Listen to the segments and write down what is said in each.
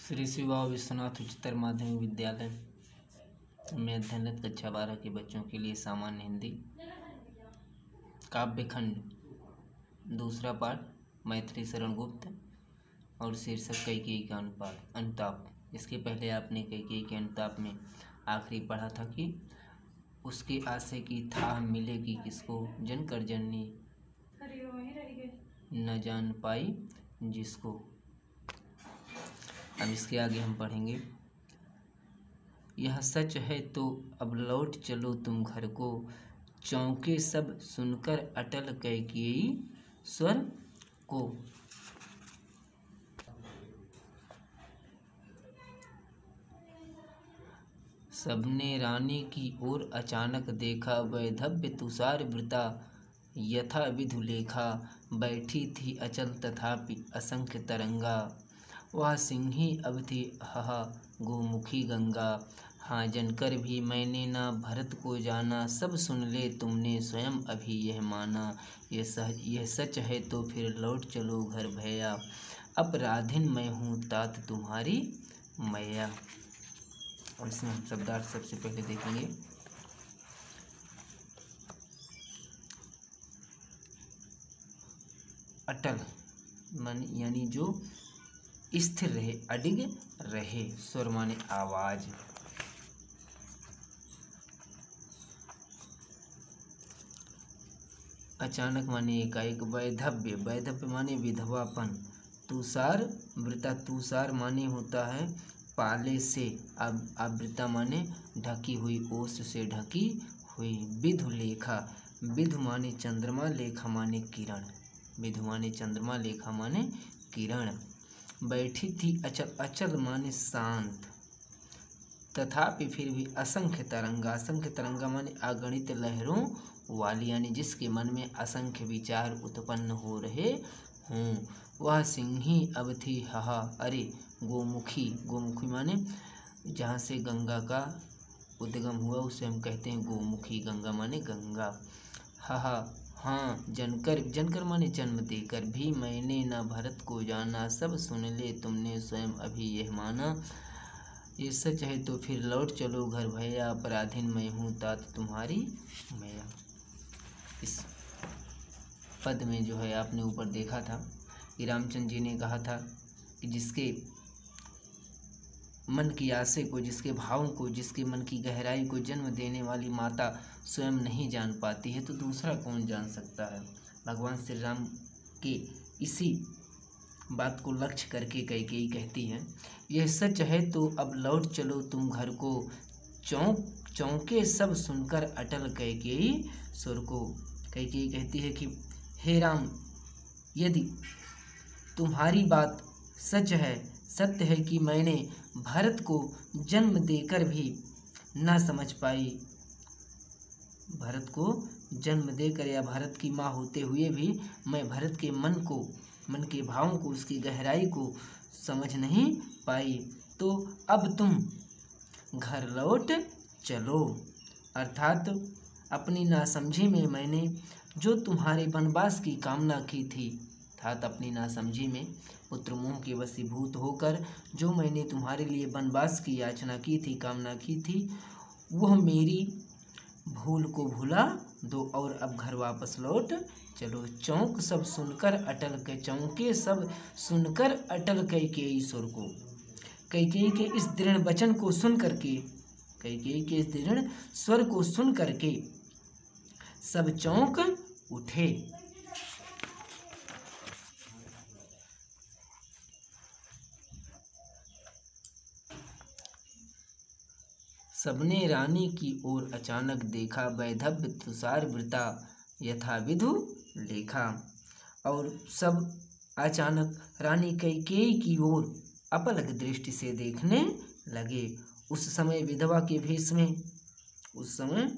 श्री शिवा विश्वनाथ उच्चतर माध्यमिक विद्यालय में अध्ययनरत कक्षा 12 के बच्चों के लिए सामान्य हिंदी काव्यखंड दूसरा पाठ मैथिली शरण गुप्त और शीर्षक कैकेयी का अनुताप। इसके पहले आपने कैकेयी के अनुताप में आखिरी पढ़ा था कि उसके आशे की थाह मिलेगी किसको, जन कर जननी न जान पाई जिसको। अब इसके आगे हम पढ़ेंगे। यह सच है तो अब लौट चलो तुम घर को, चौंके सब सुनकर अटल कैकेयी स्वर को। सबने रानी की ओर अचानक देखा, वैधव्य तुषार वृता यथा विधु लेखा। बैठी थी अचल तथापि असंख्य तरंगा, वह सिंही अब थी हहा गोमुखी गंगा। हाँ जनकर भी मैंने ना भरत को जाना, सब सुन ले तुमने स्वयं अभी यह माना। यह सच है तो फिर लौट चलो घर भैया, अपराधिन मैं हूँ तात तुम्हारी मैया। और इसमें हम शब्दार्थ सबसे पहले देखेंगे। अटल मन यानी जो स्थिर रहे, अडिग रहे। स्वर माने आवाज। अचानक माने एकाएक। वैधव्य, वैधव्य माने विधवापन। तुषार वृता, तुषार माने होता है पाले से, आवृता माने ढकी हुई, ओस से ढकी हुई। विधु लेखा, विधु माने चंद्रमा, लेखा माने किरण। विधु माने चंद्रमा, लेखा माने किरण। बैठी थी अचल, अचल माने शांत, तथापि फिर भी असंख्य तरंगा, असंख्य तरंगा माने अगणित लहरों वाली, यानी जिसके मन में असंख्य विचार उत्पन्न हो रहे हों। वह सिंही अब थी हहा, अरे गोमुखी, गोमुखी माने जहाँ से गंगा का उद्गम हुआ उसे हम कहते हैं गोमुखी। गंगा माने गंगा। हहा हाँ जनकर, जनकर माने जन्म देकर। भी मैंने न भरत को जाना, सब सुन ले तुमने स्वयं अभी यह माना। ये सच है तो फिर लौट चलो घर भैया, अपराधिन मैं हूँ तात तुम्हारी मैया। इस पद में जो है आपने ऊपर देखा था कि रामचंद्र जी ने कहा था कि जिसके मन की आशे को, जिसके भावों को, जिसके मन की गहराई को जन्म देने वाली माता स्वयं नहीं जान पाती है तो दूसरा कौन जान सकता है। भगवान श्री राम के इसी बात को लक्ष्य करके कैकेयी कहती है, यह सच है तो अब लौट चलो तुम घर को, चौंके सब सुनकर अटल कैकेयी स्वर को। कैकेयी कहती है कि हे राम, यदि तुम्हारी बात सच है, सत्य है कि मैंने भरत को जन्म देकर भी ना समझ पाई, भरत को जन्म देकर या भरत की माँ होते हुए भी मैं भरत के मन को, मन के भावों को, उसकी गहराई को समझ नहीं पाई, तो अब तुम घर लौट चलो। अर्थात अपनी नासमझी में मैंने जो तुम्हारे वनवास की कामना की थी, अर्थात अपनी नासमझी में पुत्र मोह के वशीभूत होकर जो मैंने तुम्हारे लिए वनवास की याचना की थी, कामना की थी, वह मेरी भूल को भुला दो और अब घर वापस लौट चलो। चौंक सब सुनकर अटल के, चौंके सब सुनकर अटल कैकेयी स्वर को। कैकेयी के इस दृढ़ वचन को सुन करके, कैकेयी के इस दृढ़ स्वर को सुन करके सब चौंक उठे। सबने रानी की ओर अचानक देखा, वैधव्य तुषार वृता यथा विधु लेखा। और सब अचानक रानी कैकेयी की ओर अपलक दृष्टि से देखने लगे। उस समय विधवा के भेष में, उस समय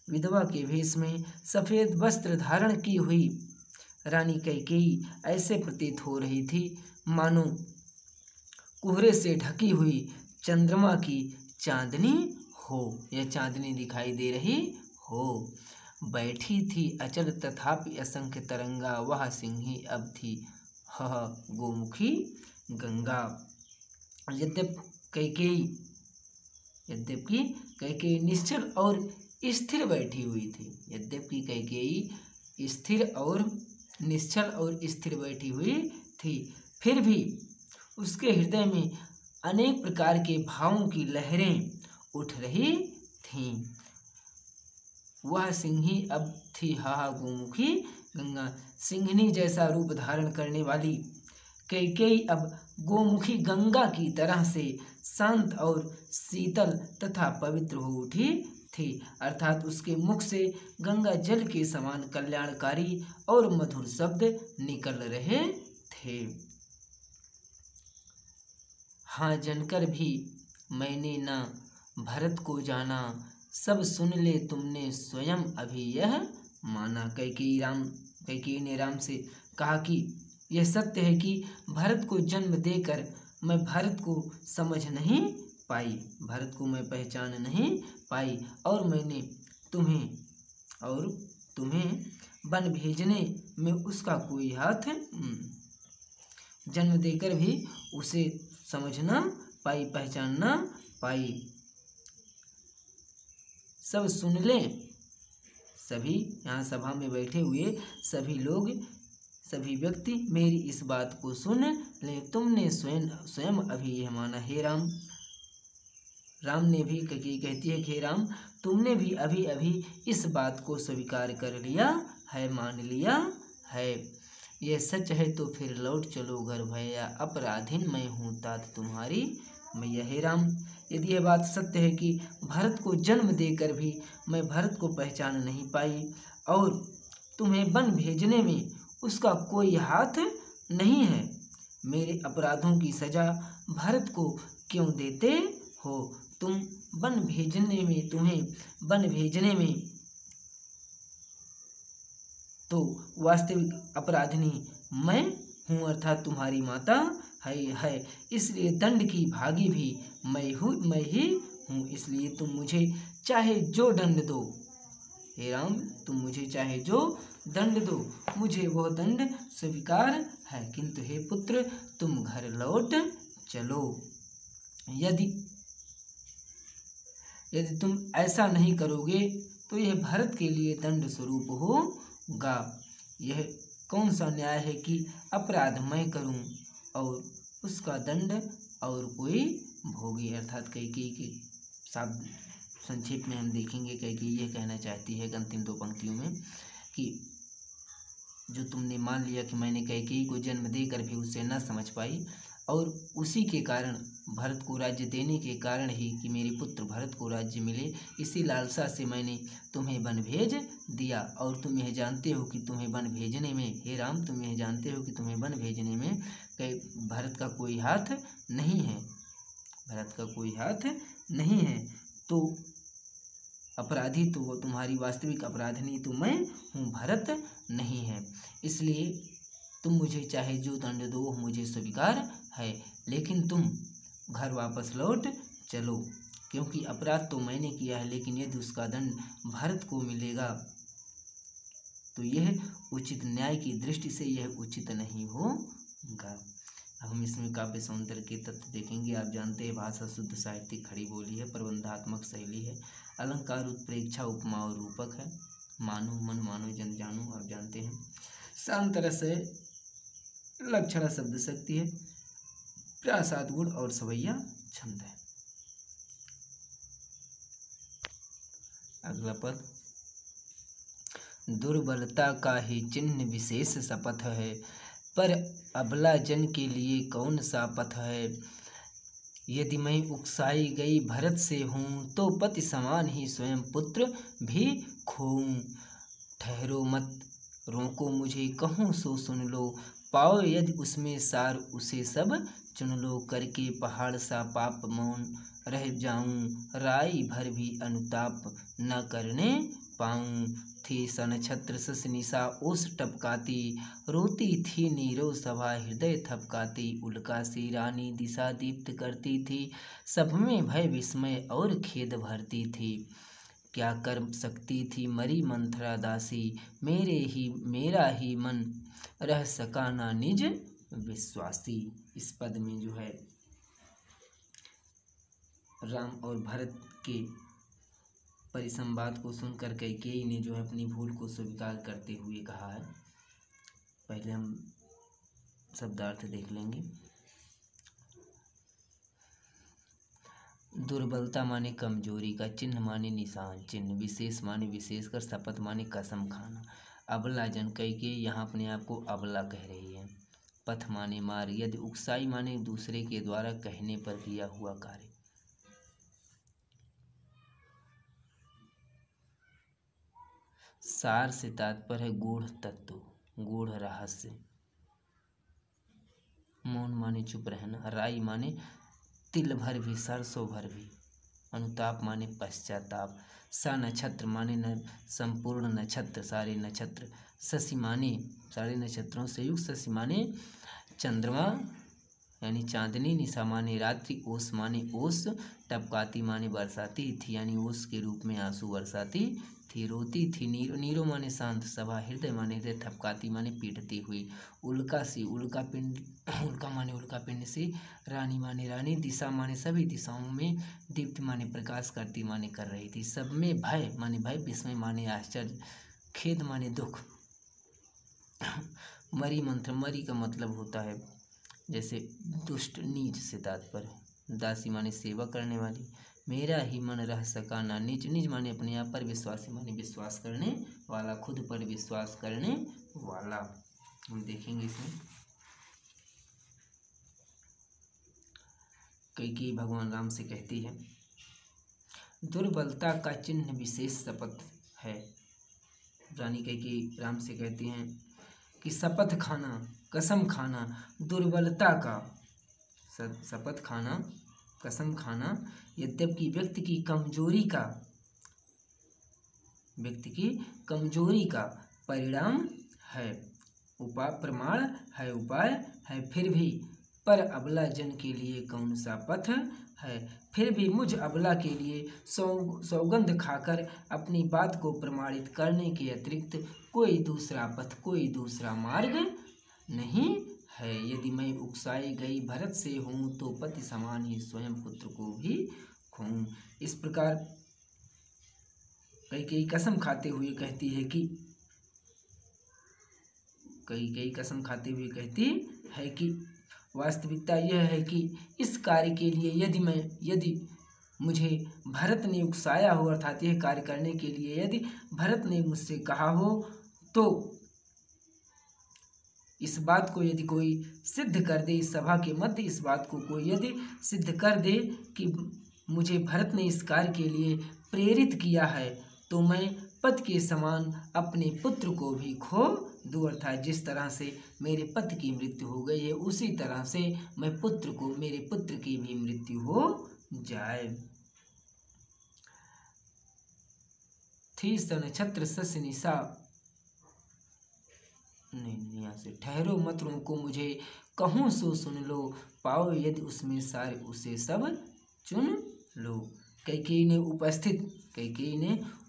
विधवा के भेष में सफ़ेद वस्त्र धारण की हुई रानी कैकेयी ऐसे प्रतीत हो रही थी मानो कोहरे से ढकी हुई चंद्रमा की चांदनी हो, यह चांदनी दिखाई दे रही हो। बैठी थी अचल तथापि असंख्य तरंगा, वह सिंही अब थी हह गोमुखी गंगा। यद्यपि कैकेयी निश्चल और स्थिर बैठी हुई थी। यद्यपि कैकेयी स्थिर और निश्चल और स्थिर बैठी हुई थी, फिर भी उसके हृदय में अनेक प्रकार के भावों की लहरें उठ रही थीं। वह सिंही अब थी हाहा गोमुखी गंगा। सिंहनी जैसा रूप धारण करने वाली कैकेयी अब गोमुखी गंगा की तरह से शांत और शीतल तथा पवित्र हो उठी थी, अर्थात उसके मुख से गंगा जल के समान कल्याणकारी और मधुर शब्द निकल रहे थे। हाँ जनकर भी मैंने ना भरत को जाना, सब सुन ले तुमने स्वयं अभी यह माना। कैकेयी ने राम से कहा कि यह सत्य है कि भरत को जन्म देकर मैं भरत को समझ नहीं पाई, भरत को मैं पहचान नहीं पाई, और मैंने तुम्हें वन भेजने में उसका कोई हाथ, जन्म देकर भी उसे समझ न पाई, पहचान न पाई। सब सुन लें, सभी यहाँ सभा में बैठे हुए सभी लोग, सभी व्यक्ति मेरी इस बात को सुन लें, तुमने स्वयं अभी यह माना। हे राम, राम ने भी कहती है कि हे राम, तुमने भी अभी अभी इस बात को स्वीकार कर लिया है, मान लिया है। यह सच है तो फिर लौट चलो घर भैया, अपराधीन मैं हूँ तात तुम्हारी मैया। हे राम, यदि यह बात सत्य है कि भरत को जन्म देकर भी मैं भरत को पहचान नहीं पाई और तुम्हें वन भेजने में उसका कोई हाथ नहीं है, मेरे अपराधों की सजा भरत को क्यों देते हो? तुम्हें वन भेजने में तो वास्तविक अपराधिनी मैं हूँ, अर्थात तुम्हारी माता है, इसलिए दंड की भागी भी मैं ही हूँ, इसलिए तुम मुझे चाहे जो दंड दो। हे राम, तुम मुझे चाहे जो दंड दो, मुझे वह दंड स्वीकार है, किंतु हे पुत्र तुम घर लौट चलो। यदि तुम ऐसा नहीं करोगे तो यह भरत के लिए दंड स्वरूप होगा। यह कौन सा न्याय है कि अपराध मैं करूं और उसका दंड और कोई भोगे? अर्थात कैकेयी के शब्द संक्षेप में हम देखेंगे। कैकेयी यह कहना चाहती है अंतिम दो पंक्तियों में कि जो तुमने मान लिया कि मैंने कैकेयी को जन्म देकर भी उसे न समझ पाई, और उसी के कारण भरत को राज्य देने के कारण ही कि मेरे पुत्र भरत को राज्य मिले, इसी लालसा से मैंने तुम्हें वन भेज दिया। और तुम यह जानते हो कि तुम्हें वन भेजने में, हे राम, तुम यह जानते हो कि तुम्हें वन भेजने में भरत का कोई हाथ नहीं है, भरत का कोई हाथ नहीं है। तो अपराधी तो वो तुम्हारी वास्तविक अपराधिनी तो मैं हूँ, भरत नहीं है, इसलिए तुम मुझे चाहे जो दंड दो मुझे स्वीकार है, लेकिन तुम घर वापस लौट चलो, क्योंकि अपराध तो मैंने किया है, लेकिन यदि उसका दंड भरत को मिलेगा तो यह उचित, न्याय की दृष्टि से यह उचित नहीं होगा। हम इसमें काव्य सौंदर्य के तत्व देखेंगे। आप जानते हैं भाषा शुद्ध साहित्यिक खड़ी बोली है, प्रबंधात्मक शैली है, अलंकार उत्प्रेक्षा उपमा और रूपक है, मानो मन मानो जन जानो, आप जानते हैं, शांत रस है, लक्षणा शब्द शक्ति है, प्रासाद गुण और सवैया छंद है। अगला पद, दुर्बलता का ही चिन्ह विशेष शपथ है, पर अबला जन के लिए कौन सा पथ है। यदि मैं उकसाई गई भरत से हूँ, तो पति समान ही स्वयं पुत्र भी खोऊं। ठहरो मत रोको मुझे, कहूँ सो सुन लो, पाओ यदि उसमें सार उसे सब चुन लो। करके पहाड़ सा पाप मौन रह जाऊं, राई भर भी अनुताप न करने पाऊं। थी सन छत्र सस निशा ओस टपकाती, रोती थी नीरो सभा हृदय थपकाती। उल्का सी रानी दिशा दीप्त करती थी, सब में भय विस्मय और खेद भरती थी। क्या कर सकती थी मरी मंथरा दासी, मेरा ही मन रह सका ना निज विश्वासी। इस पद में जो है राम और भरत के परिसंवाद को सुनकर कैकेयी ने जो है अपनी भूल को स्वीकार करते हुए कहा है। पहले हम शब्दार्थ देख लेंगे। दुर्बलता माने कमजोरी का, चिन्ह माने निशान चिन्ह, विशेष माने विशेषकर, शपथ माने कसम खाना। अबला जन कैकेयी यहाँ अपने आप को अबला कह रही है। पथ माने मार्ग, यदि उकसाई माने दूसरे के द्वारा कहने पर किया हुआ कार्य। सार से तात्पर्य है गूढ़ तत्व, गूढ़ रहस्य। मौन माने चुप रहना। राई माने तिल भर भी, सरसों भर भी। अनुताप माने पश्चाताप। सा नक्षत्र माने न संपूर्ण नक्षत्र, सारे नक्षत्र। शशि माने सारे नक्षत्रों से युक्त, शशि माने चंद्रमा यानी चांदनी। निशा माने रात्रि। ओस माने ओस। टपकाती माने बरसाती थी यानी ओस के रूप में आंसू बरसाती थी, रोती थी। नीरो, नीरो माने शांत सभा। हृदय माने हृदय। थपकाती माने पीटती हुई। उल्का सी, उल्का पिंड, उल्का माने उल्का पिंड सी। रानी माने रानी। दिशा माने सभी दिशाओं में। दीप्ति माने प्रकाश। करती माने कर रही थी। सब में भय माने भय। विस्मय माने आश्चर्य। खेद माने दुख। मरी मंत्र, मरी का मतलब होता है जैसे दुष्ट, नीच से तात्पर्य। दासी माने सेवा करने वाली। मेरा ही मन रह सका ना निज, निज माने अपने आप पर। विश्वासी माने विश्वास करने वाला, खुद पर विश्वास करने वाला। हम देखेंगे इसमें। कैकेयी भगवान राम से कहती है, दुर्बलता का चिन्ह विशेष शपथ है। रानी कैकेयी राम से कहती हैं कि शपथ खाना, कसम खाना दुर्बलता का, शपथ खाना, कसम खाना यद्यपि व्यक्ति की कमजोरी का परिणाम है, प्रमाण है, उपाय है, फिर भी पर अबला जन के लिए कौन सा पथ है। फिर भी मुझ अबला के लिए सौगंध खाकर अपनी बात को प्रमाणित करने के अतिरिक्त कोई दूसरा पथ, कोई दूसरा मार्ग नहीं है। यदि मैं उकसाई गई भरत से हूँ तो पति समान ही स्वयं पुत्र को भी खूँ। इस प्रकार कैकेयी कसम खाते हुए कहती है कि वास्तविकता यह है कि इस कार्य के लिए यदि मुझे भरत ने उकसाया हो, अर्थात यह कार्य करने के लिए यदि भरत ने मुझसे कहा हो, तो इस बात को यदि कोई सिद्ध कर दे, इस सभा के मध्य इस बात को कोई यदि सिद्ध कर दे कि मुझे भरत ने इस कार्य के लिए प्रेरित किया है, तो मैं पति के समान अपने पुत्र को भी खो दूँ। अर्थात जिस तरह से मेरे पति की मृत्यु हो गई है, उसी तरह से मेरे पुत्र की भी मृत्यु हो जाए। थी नक्षत्र शशि निशा, नहीं यहाँ से, ठहरो मत रोको मुझे, कहूँ सो सुन लो, पाओ यदि उसमें सारे उसे सब चुन लो। कैकेयी ने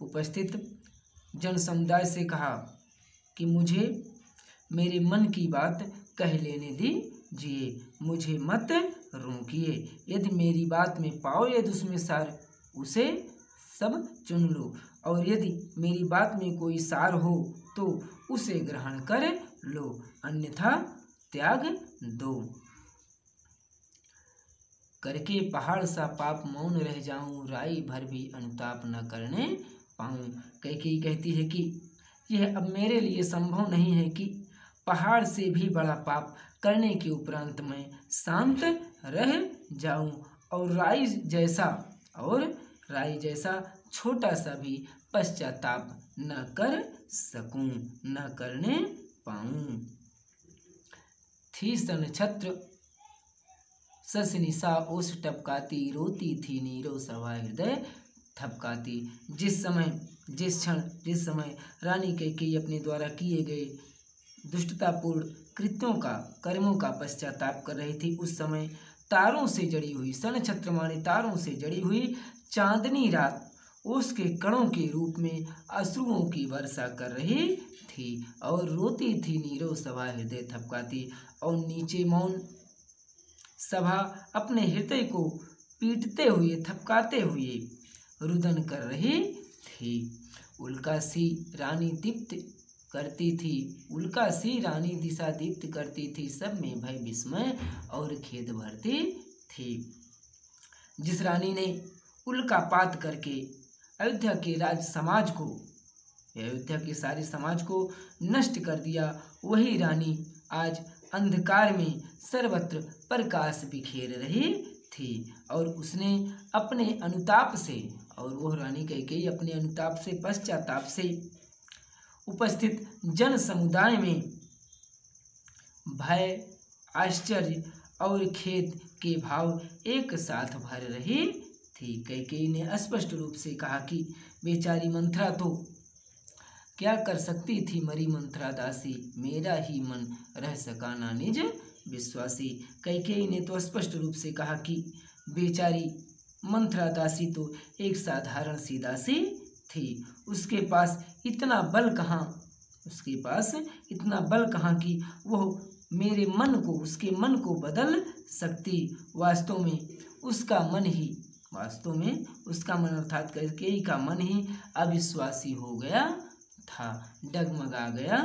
उपस्थित जन समुदाय से कहा कि मुझे मेरे मन की बात कह लेने दीजिए, मुझे मत रोकिए। यदि मेरी बात में पाओ यदि उसमें सार उसे सब चुन लो, और यदि मेरी बात में कोई सार हो तो उसे ग्रहण कर लो, अन्यथा त्याग दो। करके पहाड़ सा पाप मौन रह जाऊं, राई भर भी अनुताप न करने पाऊं। कैकेयी कहती है कि यह अब मेरे लिए संभव नहीं है कि पहाड़ से भी बड़ा पाप करने के उपरांत मैं शांत रह जाऊं और राई जैसा छोटा सा भी पश्चाताप न करने पाऊं। थी नक्षत्र शशि निशा, ओस टपकाती, रोती थी नीरो सभा, हृदय थपकाती। जिस समय रानी कैकेयी अपने द्वारा किए गए दुष्टतापूर्ण कर्मों का पश्चाताप कर रही थी, उस समय तारों से जड़ी हुई, नक्षत्र माने तारों से जड़ी हुई चांदनी रात ओस के कणों के रूप में अश्रुओं की वर्षा कर रही थी और रोती थी नीरो सभा, हृदय थपकाती। और नीचे मौन सभा अपने हृदय को पीटते हुए थपकाते हुए रुदन कर रही थी। उल्का सी रानी दीप्त करती थी, उल्का सी रानी दिशा दीप्त करती थी, सब में भय विस्मय और खेद भरती थी। जिस रानी ने उल्कापात करके अयोध्या के राज समाज को, अयोध्या के सारे समाज को नष्ट कर दिया, वही रानी आज अंधकार में सर्वत्र प्रकाश बिखेर रही थी। और उसने अपने अनुताप से, और वह रानी कैकेयी अपने अनुताप से, पश्चाताप से उपस्थित जन समुदाय में भय, आश्चर्य और खेद के भाव एक साथ भर रही थी। कैकेयी ने स्पष्ट रूप से कहा कि बेचारी मंथरा तो क्या कर सकती थी, मरी मंथरा दासी, मेरा ही मन रह सका ना निज विश्वासी। कैकेयी ने तो स्पष्ट रूप से कहा कि बेचारी मंथरा दासी तो एक साधारण सी दासी थी, उसके पास इतना बल कहाँ, उसके पास इतना बल कहाँ कि वह मेरे मन को, उसके मन को बदल सकती। वास्तव में उसका मन अर्थात कैकेयी का मन ही अविश्वासी हो गया था, डगमगा गया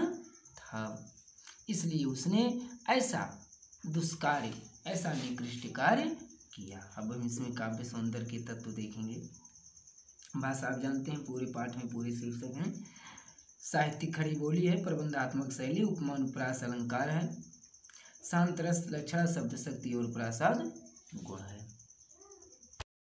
था। इसलिए उसने ऐसा दुष्कार्य, ऐसा निकृष्ट कार्य किया। अब हम इसमें काव्य सौंदर्य के तत्व देखेंगे। भाषा आप जानते हैं, पूरे पाठ में पूरे शीर्षक हैं। साहित्यिक खड़ी बोली है, प्रबंधात्मक शैली, उपमा अनुप्रास अलंकार है, शांत रस लक्षण शब्द शक्ति और प्रासाद गुण है।